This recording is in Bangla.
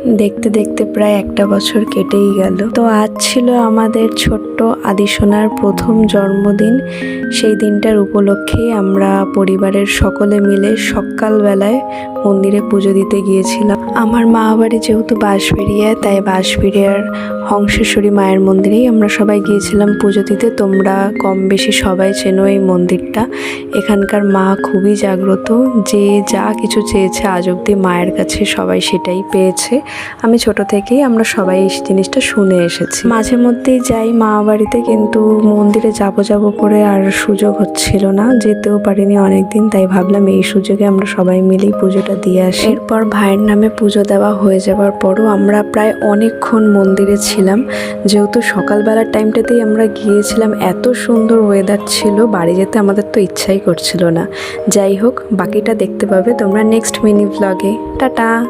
দেখতে দেখতে প্রায় একটা বছর কেটেই গেল। তো আজ ছিল আমাদের ছোট্ট আদিসোনার প্রথম জন্মদিন। সেই দিনটার উপলক্ষেই আমরা পরিবারের সকলে মিলে সকালবেলায় মন্দিরে পুজো দিতে গিয়েছিলাম। আমার মা বাড়ি যেহেতু বাঁশবেড়িয়ায়, তাই বাঁশবেড়িয়ার হংসেশ্বরী মায়ের মন্দিরেই আমরা সবাই গিয়েছিলাম পুজো দিতে। তোমরা কম বেশি সবাই চেনো এই মন্দিরটা। এখানকার মা খুবই জাগ্রত, যে যা কিছু চেয়েছে আজ অবধি মায়ের কাছে সবাই সেটাই পেয়েছে। আমি ছোট থেকেই আমরা সবাই এই জিনিসটা শুনে এসেছি। মাঝে মধ্যেই যাই মা বাড়িতে, কিন্তু মন্দিরে যাব করে আর সুযোগ হচ্ছিল না, যেতেও পারিনি অনেকদিন। তাই ভাবলাম এই সুযোগে আমরা সবাই মিলেই পুজোটা দিয়ে আসি। এরপর ভাইয়ের নামে পুজো দেওয়া হয়ে যাওয়ার পরও আমরা প্রায় অনেকক্ষণ মন্দিরে ছিলাম। যেহেতু সকালবেলার টাইমটাতেই আমরা গিয়েছিলাম, এত সুন্দর ওয়েদার ছিল, বাড়ি যেতে আমাদের তো ইচ্ছাই করছিল না। যাই হোক, বাকিটা দেখতে পাবে তোমরা নেক্সট মিনি ব্লগে। টাটা।